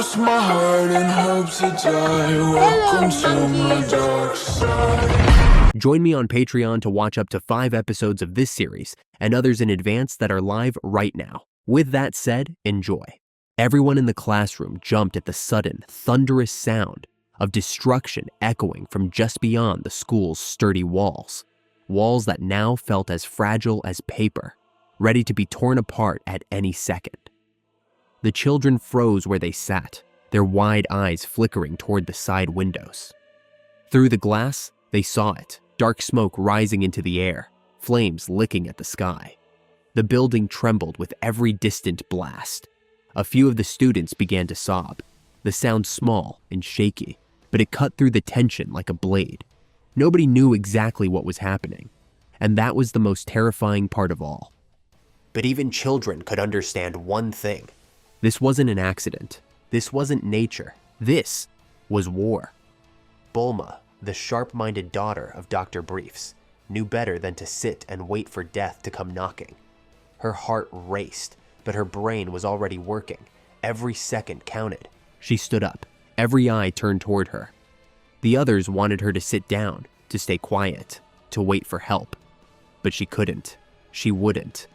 lost my heart and hope to die. Welcome to my dark side. Join me on Patreon to watch up to 5 episodes of this series and others in advance that are live right now. With that said, enjoy. Everyone in the classroom jumped at the sudden, thunderous sound of destruction echoing from just beyond the school's sturdy walls. Walls that now felt as fragile as paper, ready to be torn apart at any second. The children froze where they sat, their wide eyes flickering toward the side windows. Through the glass, they saw it, dark smoke rising into the air, flames licking at the sky. The building trembled with every distant blast. A few of the students began to sob, the sound small and shaky, but it cut through the tension like a blade. Nobody knew exactly what was happening, and that was the most terrifying part of all. But even children could understand one thing. This wasn't an accident. This wasn't nature. This was war. Bulma, the sharp-minded daughter of Dr. Briefs, knew better than to sit and wait for death to come knocking. Her heart raced, but her brain was already working. Every second counted. She stood up, every eye turned toward her. The others wanted her to sit down, to stay quiet, to wait for help. But she couldn't. She wouldn't.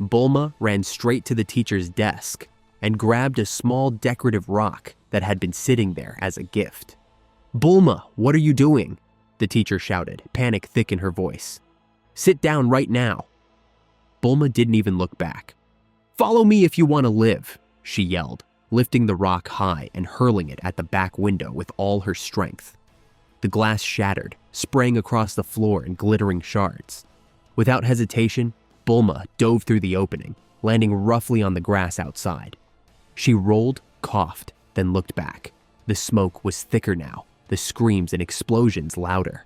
Bulma ran straight to the teacher's desk and grabbed a small decorative rock that had been sitting there as a gift. "Bulma, what are you doing?" the teacher shouted, panic thick in her voice. "Sit down right now." Bulma didn't even look back. "Follow me if you want to live," she yelled, lifting the rock high and hurling it at the back window with all her strength. The glass shattered, spraying across the floor in glittering shards. Without hesitation, Bulma dove through the opening, landing roughly on the grass outside. She rolled, coughed, then looked back. The smoke was thicker now, the screams and explosions louder.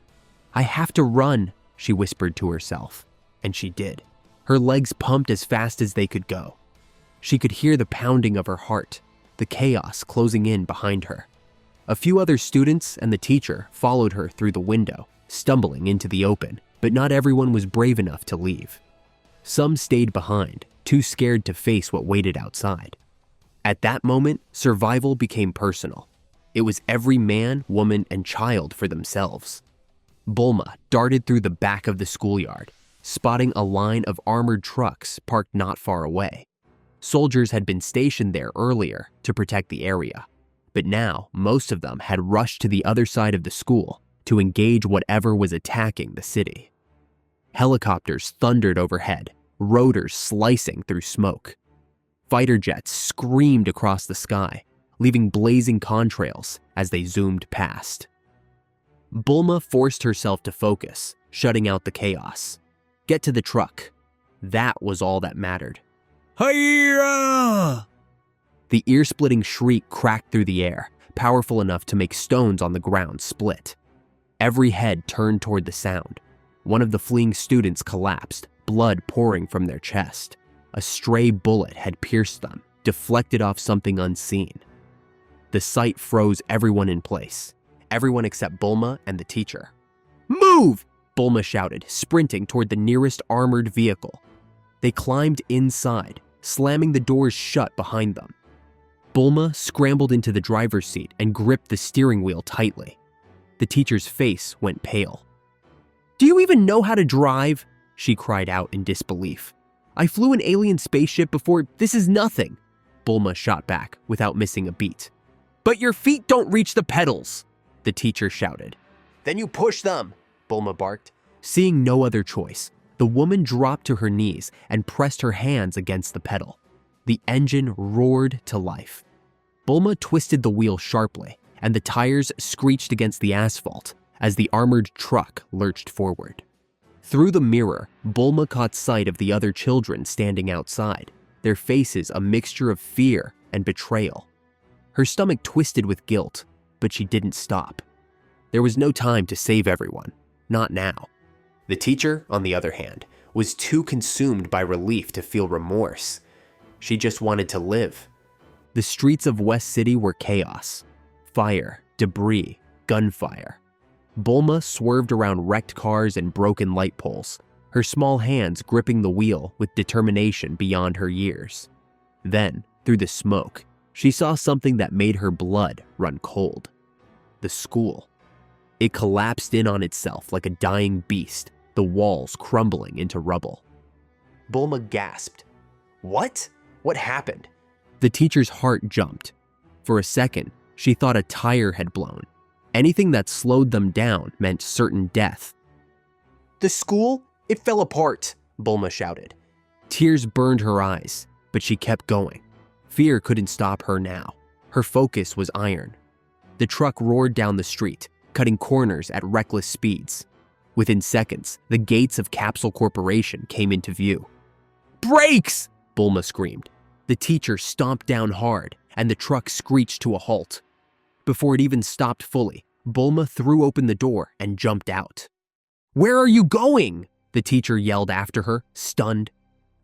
"I have to run," she whispered to herself. And she did. Her legs pumped as fast as they could go. She could hear the pounding of her heart, the chaos closing in behind her. A few other students and the teacher followed her through the window, stumbling into the open, but not everyone was brave enough to leave. Some stayed behind, too scared to face what waited outside. At that moment, survival became personal. It was every man, woman, and child for themselves. Bulma darted through the back of the schoolyard, spotting a line of armored trucks parked not far away. Soldiers had been stationed there earlier to protect the area, but now most of them had rushed to the other side of the school to engage whatever was attacking the city. Helicopters thundered overhead, rotors slicing through smoke. Fighter jets screamed across the sky, leaving blazing contrails as they zoomed past. Bulma forced herself to focus, shutting out the chaos. Get to the truck. That was all that mattered. Hi-ya! The ear-splitting shriek cracked through the air, powerful enough to make stones on the ground split. Every head turned toward the sound. One of the fleeing students collapsed, blood pouring from their chest. A stray bullet had pierced them, deflected off something unseen. The sight froze everyone in place, everyone except Bulma and the teacher. "Move!" Bulma shouted, sprinting toward the nearest armored vehicle. They climbed inside, slamming the doors shut behind them. Bulma scrambled into the driver's seat and gripped the steering wheel tightly. The teacher's face went pale. "Do you even know how to drive?" she cried out in disbelief. "I flew an alien spaceship before. This is nothing," Bulma shot back without missing a beat. "But your feet don't reach the pedals," the teacher shouted. "Then you push them," Bulma barked. Seeing no other choice, the woman dropped to her knees and pressed her hands against the pedal. The engine roared to life. Bulma twisted the wheel sharply, and the tires screeched against the asphalt as the armored truck lurched forward. Through the mirror, Bulma caught sight of the other children standing outside, their faces a mixture of fear and betrayal. Her stomach twisted with guilt, but she didn't stop. There was no time to save everyone, not now. The teacher, on the other hand, was too consumed by relief to feel remorse. She just wanted to live. The streets of West City were chaos. Fire, debris, gunfire. Bulma swerved around wrecked cars and broken light poles, her small hands gripping the wheel with determination beyond her years. Then, through the smoke, she saw something that made her blood run cold. The school. It collapsed in on itself like a dying beast, the walls crumbling into rubble. Bulma gasped. What? What happened? The teacher's heart jumped. For a second, she thought a tire had blown. Anything that slowed them down meant certain death. The school? It fell apart, Bulma shouted. Tears burned her eyes, but she kept going. Fear couldn't stop her now. Her focus was iron. The truck roared down the street, cutting corners at reckless speeds. Within seconds, the gates of Capsule Corporation came into view. Brakes! Bulma screamed. The teacher stomped down hard, and the truck screeched to a halt. Before it even stopped fully, Bulma threw open the door and jumped out. Where are you going? The teacher yelled after her, stunned.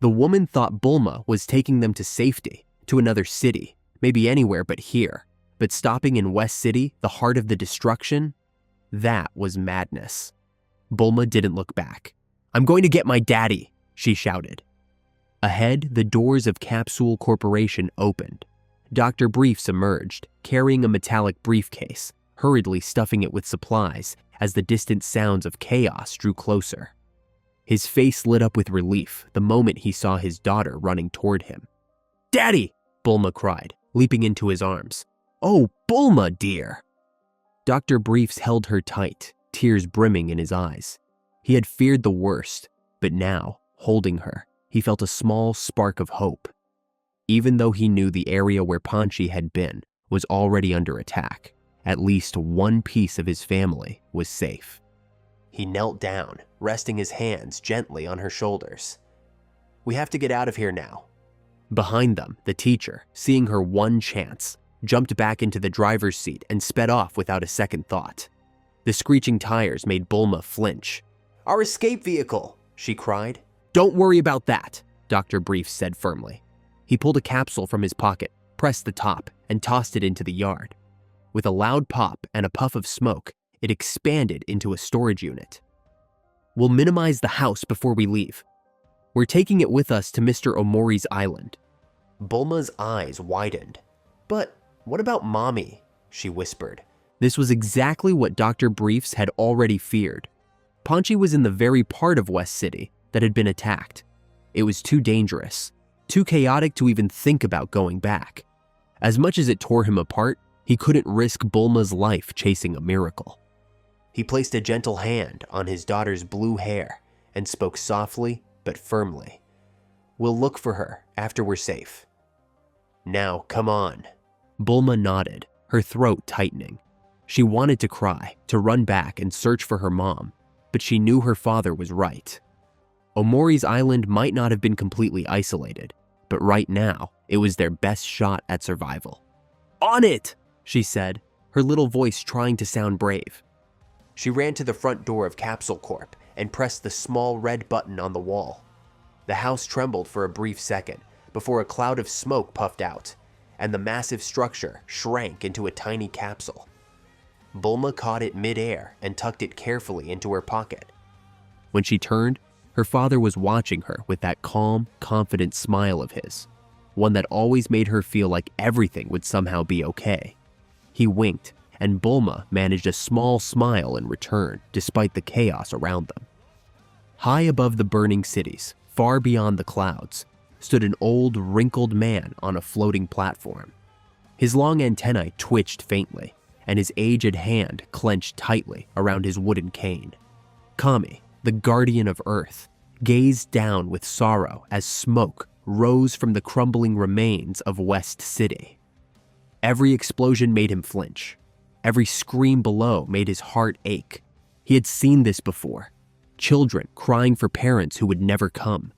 The woman thought Bulma was taking them to safety, to another city, maybe anywhere but here. But stopping in West City, the heart of the destruction, that was madness. Bulma didn't look back. I'm going to get my daddy, she shouted. Ahead, the doors of Capsule Corporation opened. Dr. Briefs emerged, carrying a metallic briefcase, hurriedly stuffing it with supplies as the distant sounds of chaos drew closer. His face lit up with relief the moment he saw his daughter running toward him. Daddy! Bulma cried, leaping into his arms. Oh, Bulma, dear! Dr. Briefs held her tight, tears brimming in his eyes. He had feared the worst, but now, holding her, he felt a small spark of hope. Even though he knew the area where Panchi had been was already under attack, at least one piece of his family was safe. He knelt down, resting his hands gently on her shoulders. We have to get out of here now. Behind them, the teacher, seeing her one chance, jumped back into the driver's seat and sped off without a second thought. The screeching tires made Bulma flinch. Our escape vehicle, she cried. Don't worry about that, Dr. Briefs said firmly. He pulled a capsule from his pocket, pressed the top, and tossed it into the yard. With a loud pop and a puff of smoke, it expanded into a storage unit. We'll minimize the house before we leave. We're taking it with us to Mr. Omori's island. Bulma's eyes widened. But what about Mommy? She whispered. This was exactly what Dr. Briefs had already feared. Panchi was in the very part of West City that had been attacked. It was too dangerous, too chaotic to even think about going back. As much as it tore him apart, he couldn't risk Bulma's life chasing a miracle. He placed a gentle hand on his daughter's blue hair and spoke softly but firmly. We'll look for her after we're safe. Now, come on. Bulma nodded, her throat tightening. She wanted to cry, to run back and search for her mom, but she knew her father was right. Omori's island might not have been completely isolated, but right now, it was their best shot at survival. On it, she said, her little voice trying to sound brave. She ran to the front door of Capsule Corp and pressed the small red button on the wall. The house trembled for a brief second before a cloud of smoke puffed out, and the massive structure shrank into a tiny capsule. Bulma caught it mid-air and tucked it carefully into her pocket. When she turned, her father was watching her with that calm, confident smile of his, one that always made her feel like everything would somehow be okay. He winked, and Bulma managed a small smile in return despite the chaos around them. High above the burning cities, far beyond the clouds, stood an old, wrinkled man on a floating platform. His long antennae twitched faintly, and his aged hand clenched tightly around his wooden cane. Kami, the guardian of Earth, gazed down with sorrow as smoke rose from the crumbling remains of West City. Every explosion made him flinch. Every scream below made his heart ache. He had seen this before. Children crying for parents who would never come.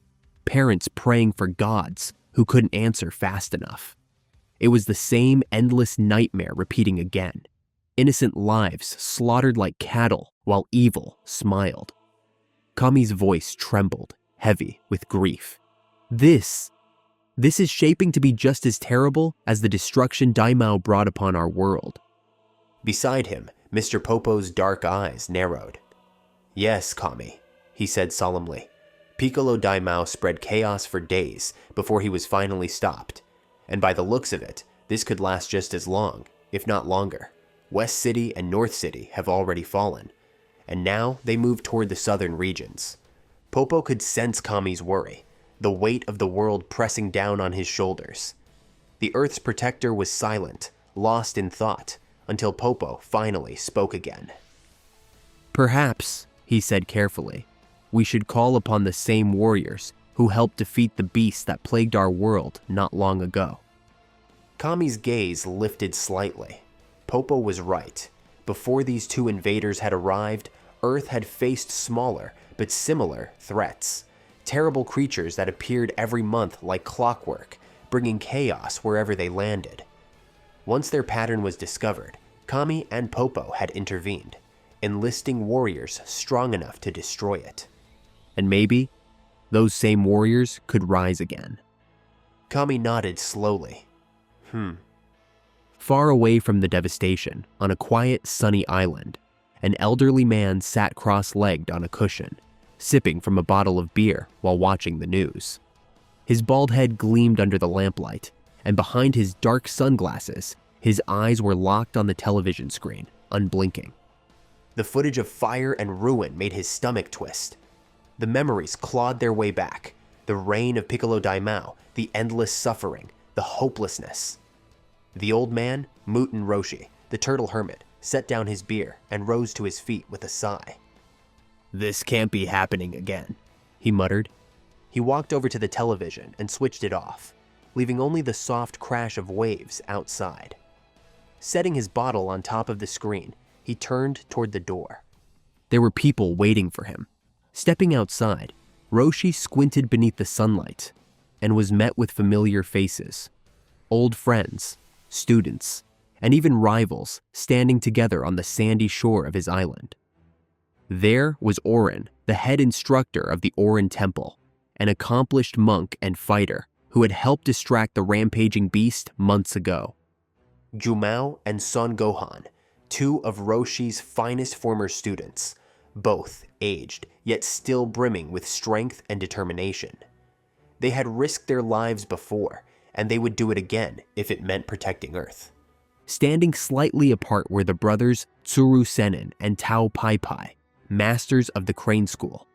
Parents praying for gods who couldn't answer fast enough. It was the same endless nightmare repeating again. Innocent lives slaughtered like cattle while evil smiled. Kami's voice trembled, heavy with grief. This is shaping to be just as terrible as the destruction Daimao brought upon our world. Beside him, Mr. Popo's dark eyes narrowed. Yes, Kami, he said solemnly. Piccolo Daimao spread chaos for days before he was finally stopped, and by the looks of it, This could last just as long, if not longer. West City and North City have already fallen, and now they move toward the southern regions. Popo could sense Kami's worry, the weight of the world pressing down on his shoulders. The Earth's protector was silent, lost in thought, until Popo finally spoke again. "Perhaps," he said carefully, "we should call upon the same warriors who helped defeat the beast that plagued our world not long ago." Kami's gaze lifted slightly. Popo was right. Before these two invaders had arrived, Earth had faced smaller but similar threats. Terrible creatures that appeared every month like clockwork, bringing chaos wherever they landed. Once their pattern was discovered, Kami and Popo had intervened, enlisting warriors strong enough to destroy it. And maybe those same warriors could rise again. Kami nodded slowly. Far away from the devastation, on a quiet, sunny island, an elderly man sat cross-legged on a cushion, sipping from a bottle of beer while watching the news. His bald head gleamed under the lamplight, and behind his dark sunglasses, his eyes were locked on the television screen, unblinking. The footage of fire and ruin made his stomach twist. The memories clawed their way back. The reign of Piccolo Daimao, the endless suffering, the hopelessness. The old man, Muten Roshi, the turtle hermit, set down his beer and rose to his feet with a sigh. "This can't be happening again," he muttered. He walked over to the television and switched it off, leaving only the soft crash of waves outside. Setting his bottle on top of the screen, he turned toward the door. There were people waiting for him. Stepping outside, Roshi squinted beneath the sunlight and was met with familiar faces. Old friends, students, and even rivals standing together on the sandy shore of his island. There was Orin, the head instructor of the Orin Temple, an accomplished monk and fighter who had helped distract the rampaging beast months ago. Jumao and Son Gohan, two of Roshi's finest former students, both aged, yet still brimming with strength and determination. They had risked their lives before, and they would do it again if it meant protecting Earth. Standing slightly apart were the brothers Tsuru Senin and Tao Pai Pai, masters of the Crane School.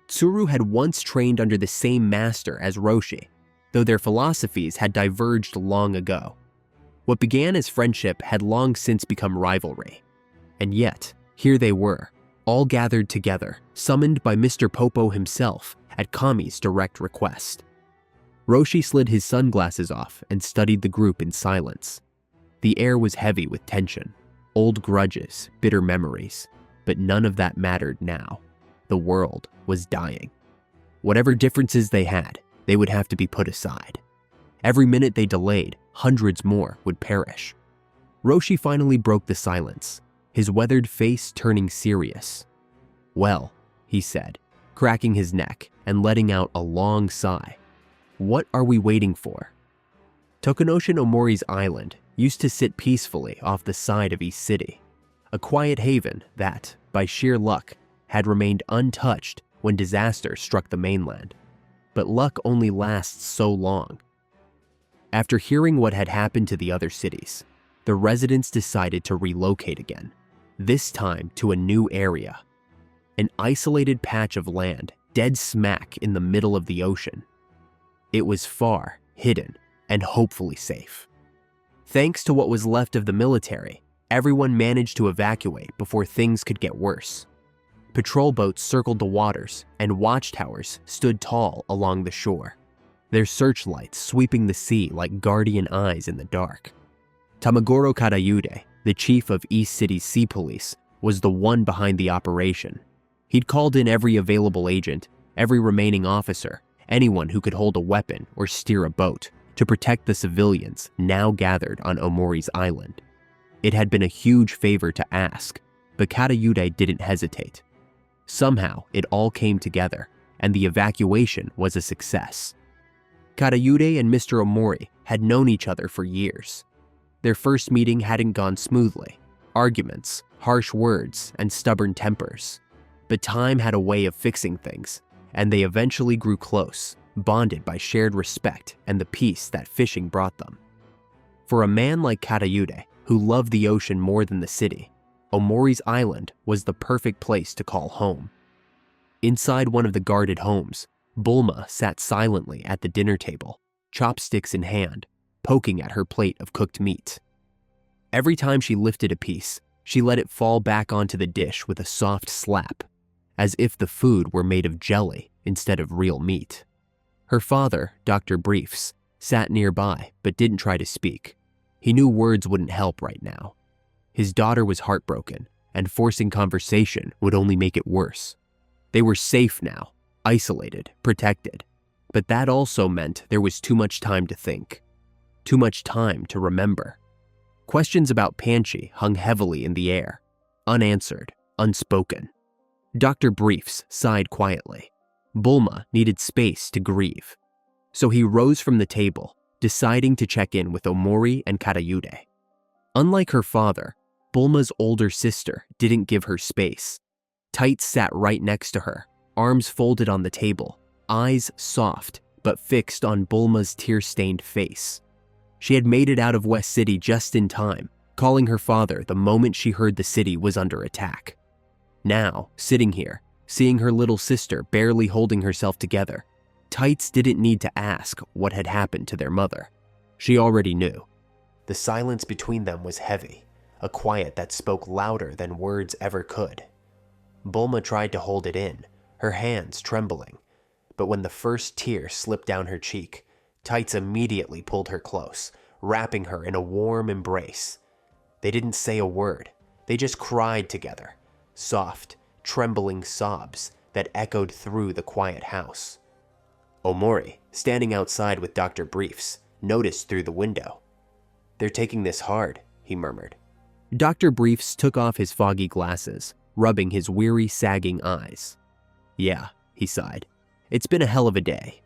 Tsuru had once trained under the same master as Roshi, though their philosophies had diverged long ago. What began as friendship had long since become rivalry. And yet, here they were, all gathered together, summoned by Mr. Popo himself at Kami's direct request. Roshi slid his sunglasses off and studied the group in silence. The air was heavy with tension, old grudges, bitter memories, but none of that mattered now. The world was dying. Whatever differences they had, they would have to be put aside. Every minute they delayed, hundreds more would perish. Roshi finally broke the silence, his weathered face turning serious. "Well," he said, cracking his neck and letting out a long sigh. "What are we waiting for?" Tokunoshin Omori's island used to sit peacefully off the side of East City, a quiet haven that, by sheer luck, had remained untouched when disaster struck the mainland. But luck only lasts so long. After hearing what had happened to the other cities, the residents decided to relocate again, this time to a new area. An isolated patch of land dead smack in the middle of the ocean. It was far, hidden, and hopefully safe. Thanks to what was left of the military, everyone managed to evacuate before things could get worse. Patrol boats circled the waters, and watchtowers stood tall along the shore, their searchlights sweeping the sea like guardian eyes in the dark. Tamagoro Kadayude, the chief of East City's sea police, was the one behind the operation. He'd called in every available agent, every remaining officer, anyone who could hold a weapon or steer a boat, to protect the civilians now gathered on Omori's island. It had been a huge favor to ask, but Kadayude didn't hesitate. Somehow, it all came together, and the evacuation was a success. Kadayude and Mr. Omori had known each other for years. Their first meeting hadn't gone smoothly. Arguments, harsh words, and stubborn tempers. But time had a way of fixing things, and they eventually grew close, bonded by shared respect and the peace that fishing brought them. For a man like Katayude, who loved the ocean more than the city, Omori's island was the perfect place to call home. Inside one of the guarded homes, Bulma sat silently at the dinner table, chopsticks in hand, poking at her plate of cooked meat. Every time she lifted a piece, she let it fall back onto the dish with a soft slap, as if the food were made of jelly instead of real meat. Her father, Dr. Briefs, sat nearby but didn't try to speak. He knew words wouldn't help right now. His daughter was heartbroken, and forcing conversation would only make it worse. They were safe now, isolated, protected, but that also meant there was too much time to think, too much time to remember. Questions about Panchi hung heavily in the air, unanswered, unspoken. Dr. Briefs sighed quietly. Bulma needed space to grieve. So he rose from the table, deciding to check in with Omori and Katayude. Unlike her father, Bulma's older sister didn't give her space. Tights sat right next to her, arms folded on the table, eyes soft but fixed on Bulma's tear-stained face. She had made it out of West City just in time, calling her father the moment she heard the city was under attack. Now, sitting here, seeing her little sister barely holding herself together, Tights didn't need to ask what had happened to their mother. She already knew. The silence between them was heavy, a quiet that spoke louder than words ever could. Bulma tried to hold it in, her hands trembling, but when the first tear slipped down her cheek, Tights immediately pulled her close, wrapping her in a warm embrace. They didn't say a word, they just cried together, soft, trembling sobs that echoed through the quiet house. Omori, standing outside with Dr. Briefs, noticed through the window. "They're taking this hard," he murmured. Dr. Briefs took off his foggy glasses, rubbing his weary, sagging eyes. "Yeah," he sighed. "It's been a hell of a day."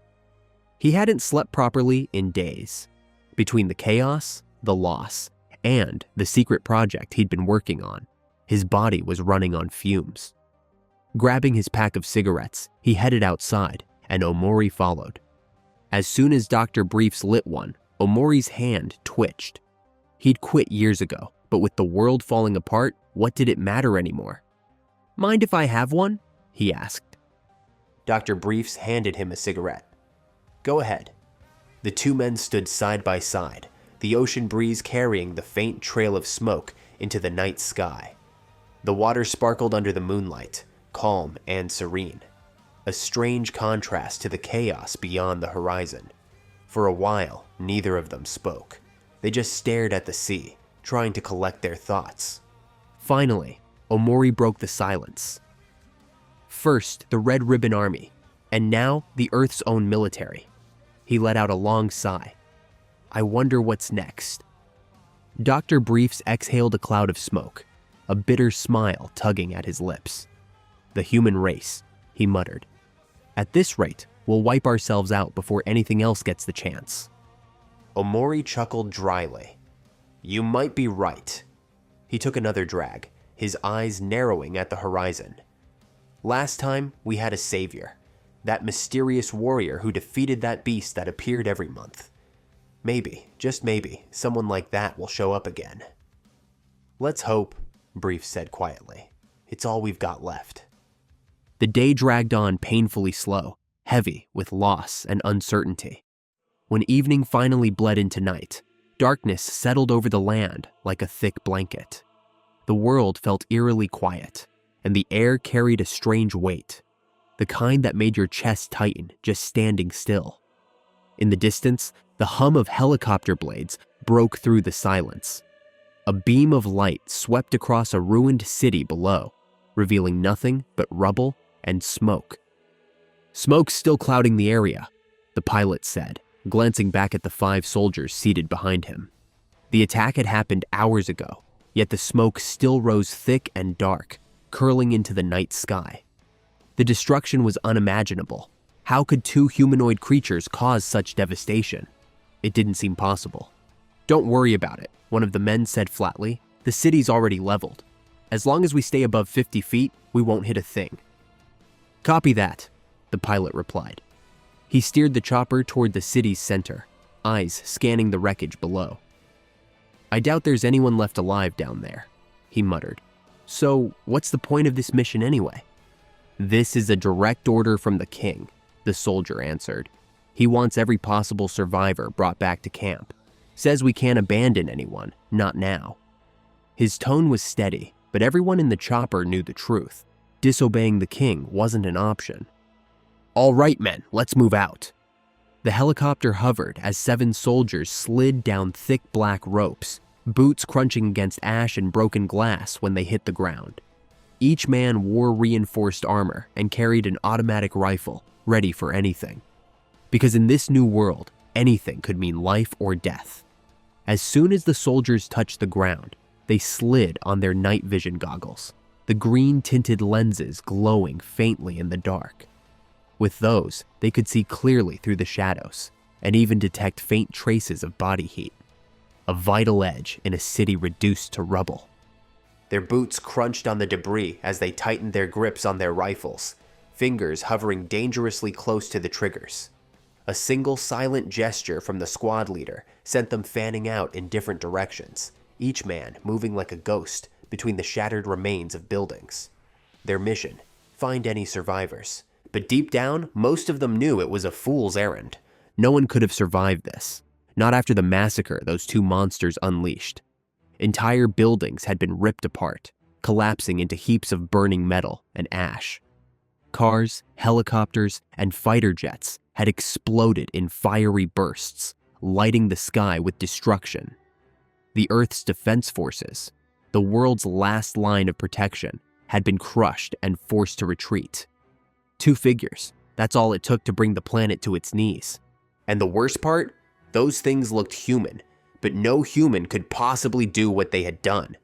He hadn't slept properly in days. Between the chaos, the loss, and the secret project he'd been working on, his body was running on fumes. Grabbing his pack of cigarettes, he headed outside, and Omori followed. As soon as Dr. Briefs lit one, Omori's hand twitched. He'd quit years ago, but with the world falling apart, what did it matter anymore? "Mind if I have one?" he asked. Dr. Briefs handed him a cigarette. "Go ahead." The two men stood side by side, the ocean breeze carrying the faint trail of smoke into the night sky. The water sparkled under the moonlight, calm and serene, a strange contrast to the chaos beyond the horizon. For a while, neither of them spoke. They just stared at the sea, trying to collect their thoughts. Finally, Omori broke the silence. First, the Red Ribbon Army, and now the Earth's own military. He let out a long sigh. "I wonder what's next." Dr. Briefs exhaled a cloud of smoke, a bitter smile tugging at his lips. "The human race," he muttered. "At this rate, we'll wipe ourselves out before anything else gets the chance." Omori chuckled dryly. "You might be right." He took another drag, his eyes narrowing at the horizon. "Last time, we had a savior, that mysterious warrior who defeated that beast that appeared every month. Maybe, just maybe, someone like that will show up again." "Let's hope," Briefs said quietly. "It's all we've got left." The day dragged on painfully slow, heavy with loss and uncertainty. When evening finally bled into night, darkness settled over the land like a thick blanket. The world felt eerily quiet, and the air carried a strange weight, the kind that made your chest tighten just standing still. In the distance, the hum of helicopter blades broke through the silence. A beam of light swept across a ruined city below, revealing nothing but rubble and smoke. "Smoke's still clouding the area," the pilot said, glancing back at the 5 soldiers seated behind him. The attack had happened hours ago, yet the smoke still rose thick and dark, curling into the night sky. The destruction was unimaginable. How could 2 humanoid creatures cause such devastation? It didn't seem possible. "Don't worry about it," one of the men said flatly. "The city's already leveled. As long as we stay above 50 feet, we won't hit a thing." "Copy that," the pilot replied. He steered the chopper toward the city's center, eyes scanning the wreckage below. I doubt there's anyone left alive down there, he muttered. So, what's the point of this mission anyway? This is a direct order from the king, the soldier answered. He wants every possible survivor brought back to camp. Says we can't abandon anyone, not now. His tone was steady, but everyone in the chopper knew the truth. Disobeying the king wasn't an option. All right, men, let's move out. The helicopter hovered as 7 soldiers slid down thick black ropes, boots crunching against ash and broken glass when they hit the ground. Each man wore reinforced armor and carried an automatic rifle, ready for anything. Because in this new world, anything could mean life or death. As soon as the soldiers touched the ground, they slid on their night vision goggles, the green-tinted lenses glowing faintly in the dark. With those, they could see clearly through the shadows and even detect faint traces of body heat. A vital edge in a city reduced to rubble. Their boots crunched on the debris as they tightened their grips on their rifles, fingers hovering dangerously close to the triggers. A single silent gesture from the squad leader sent them fanning out in different directions, each man moving like a ghost between the shattered remains of buildings. Their mission, find any survivors. But deep down, most of them knew it was a fool's errand. No one could have survived this, not after the massacre those 2 monsters unleashed. Entire buildings had been ripped apart, collapsing into heaps of burning metal and ash. Cars, helicopters, and fighter jets had exploded in fiery bursts, lighting the sky with destruction. The Earth's defense forces, the world's last line of protection, had been crushed and forced to retreat. 2 figures, that's all it took to bring the planet to its knees. And the worst part? Those things looked human, but no human could possibly do what they had done.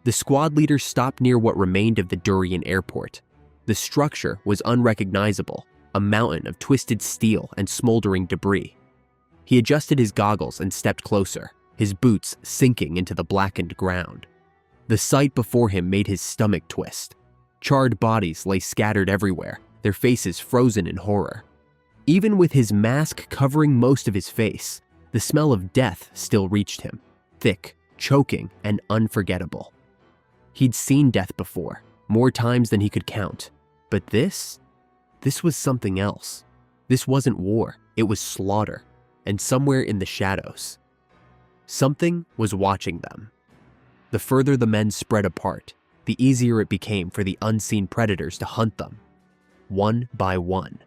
The squad leader stopped near what remained of the Durian airport. The structure was unrecognizable, a mountain of twisted steel and smoldering debris. He adjusted his goggles and stepped closer, his boots sinking into the blackened ground. The sight before him made his stomach twist. Charred bodies lay scattered everywhere, their faces frozen in horror. Even with his mask covering most of his face, the smell of death still reached him, thick, choking, and unforgettable. He'd seen death before, more times than he could count. But this was something else. This wasn't war, it was slaughter, and somewhere in the shadows, something was watching them. The further the men spread apart, the easier it became for the unseen predators to hunt them, one by one.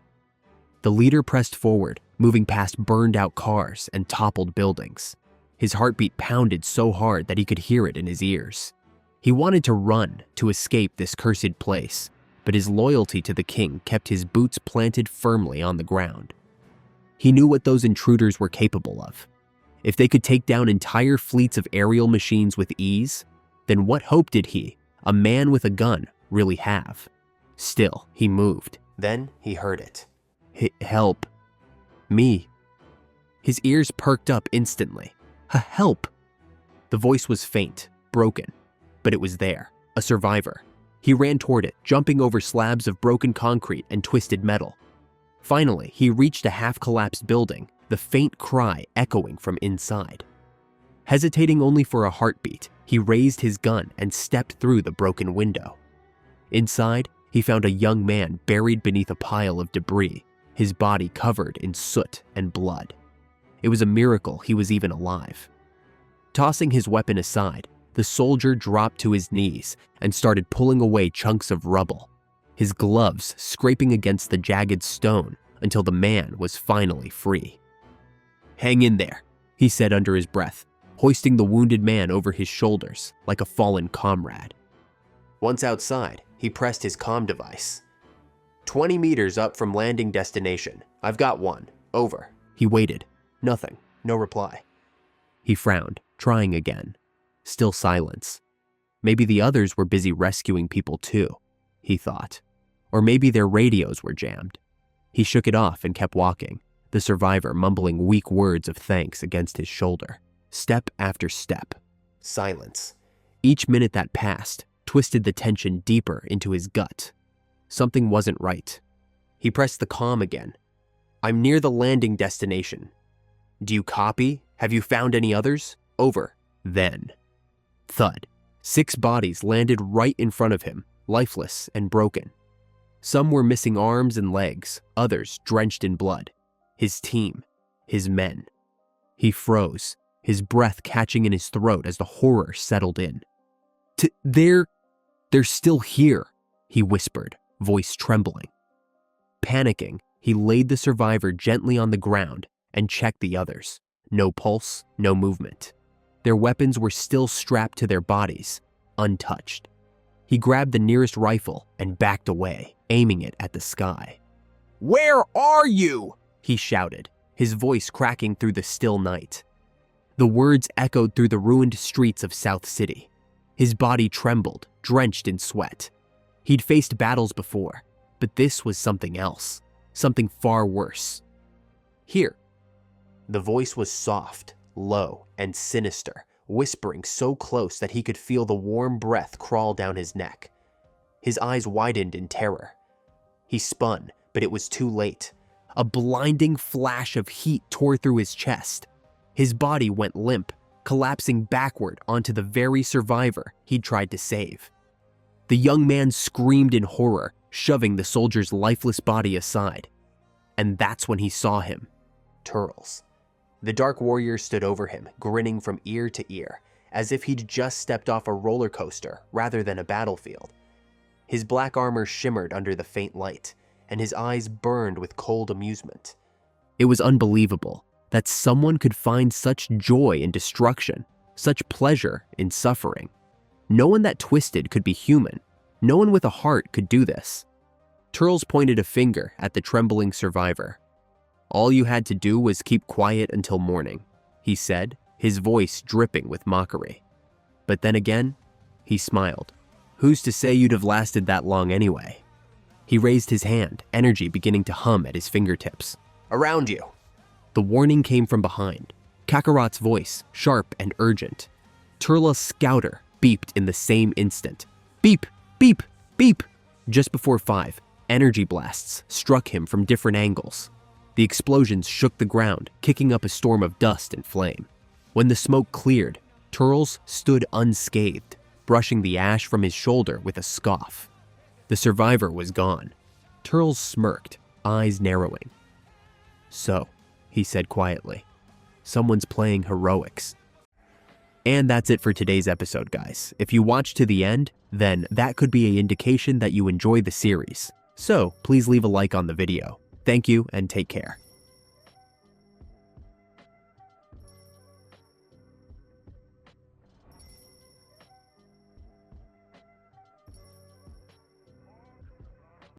The leader pressed forward, moving past burned-out cars and toppled buildings. His heartbeat pounded so hard that he could hear it in his ears. He wanted to run to escape this cursed place, but his loyalty to the king kept his boots planted firmly on the ground. He knew what those intruders were capable of. If they could take down entire fleets of aerial machines with ease, then what hope did he, a man with a gun, really have? Still, he moved. Then he heard it. Help. Me. His ears perked up instantly. Help. The voice was faint, broken, but it was there, a survivor. He ran toward it, jumping over slabs of broken concrete and twisted metal. Finally, he reached a half-collapsed building, the faint cry echoing from inside. Hesitating only for a heartbeat, he raised his gun and stepped through the broken window. Inside, he found a young man buried beneath a pile of debris, his body covered in soot and blood. It was a miracle he was even alive. Tossing his weapon aside, the soldier dropped to his knees and started pulling away chunks of rubble, his gloves scraping against the jagged stone until the man was finally free. "Hang in there," he said under his breath, hoisting the wounded man over his shoulders like a fallen comrade. Once outside, he pressed his comm device. 20 meters up from landing destination. I've got one. Over. He waited. Nothing. No reply. He frowned, trying again. Still silence. Maybe the others were busy rescuing people too, he thought. Or maybe their radios were jammed. He shook it off and kept walking, the survivor mumbling weak words of thanks against his shoulder. Step after step. Silence. Each minute that passed twisted the tension deeper into his gut. Something wasn't right. He pressed the comm again. "I'm near the landing destination. Do you copy? Have you found any others? Over." Then, thud, 6 bodies landed right in front of him, lifeless and broken. Some were missing arms and legs, others drenched in blood. His team, his men. He froze, his breath catching in his throat as the horror settled in. They're still here, he whispered, voice trembling. Panicking, he laid the survivor gently on the ground and checked the others. No pulse, no movement. Their weapons were still strapped to their bodies, untouched. He grabbed the nearest rifle and backed away, aiming it at the sky. "Where are you?" he shouted, his voice cracking through the still night. The words echoed through the ruined streets of South City. His body trembled, drenched in sweat. He'd faced battles before, but this was something else, something far worse. "Here." The voice was soft, low, and sinister, whispering so close that he could feel the warm breath crawl down his neck. His eyes widened in terror. He spun, but it was too late. A blinding flash of heat tore through his chest. His body went limp, collapsing backward onto the very survivor he'd tried to save. The young man screamed in horror, shoving the soldier's lifeless body aside. And that's when he saw him, Turles. The Dark Warrior stood over him, grinning from ear to ear, as if he'd just stepped off a roller coaster rather than a battlefield. His black armor shimmered under the faint light, and his eyes burned with cold amusement. It was unbelievable that someone could find such joy in destruction, such pleasure in suffering. No one that twisted could be human. No one with a heart could do this. Turles pointed a finger at the trembling survivor. "All you had to do was keep quiet until morning," he said, his voice dripping with mockery. But then again, he smiled. "Who's to say you'd have lasted that long anyway?" He raised his hand, energy beginning to hum at his fingertips. "Around you!" The warning came from behind, Kakarot's voice, sharp and urgent. Turles' scouter beeped in the same instant. Beep, beep, beep! Just before 5, energy blasts struck him from different angles. The explosions shook the ground, kicking up a storm of dust and flame. When the smoke cleared, Turles stood unscathed, brushing the ash from his shoulder with a scoff. The survivor was gone. Turles smirked, eyes narrowing. "So," he said quietly, "someone's playing heroics." And that's it for today's episode, guys. If you watched to the end, then that could be an indication that you enjoy the series. So please leave a like on the video. Thank you and take care.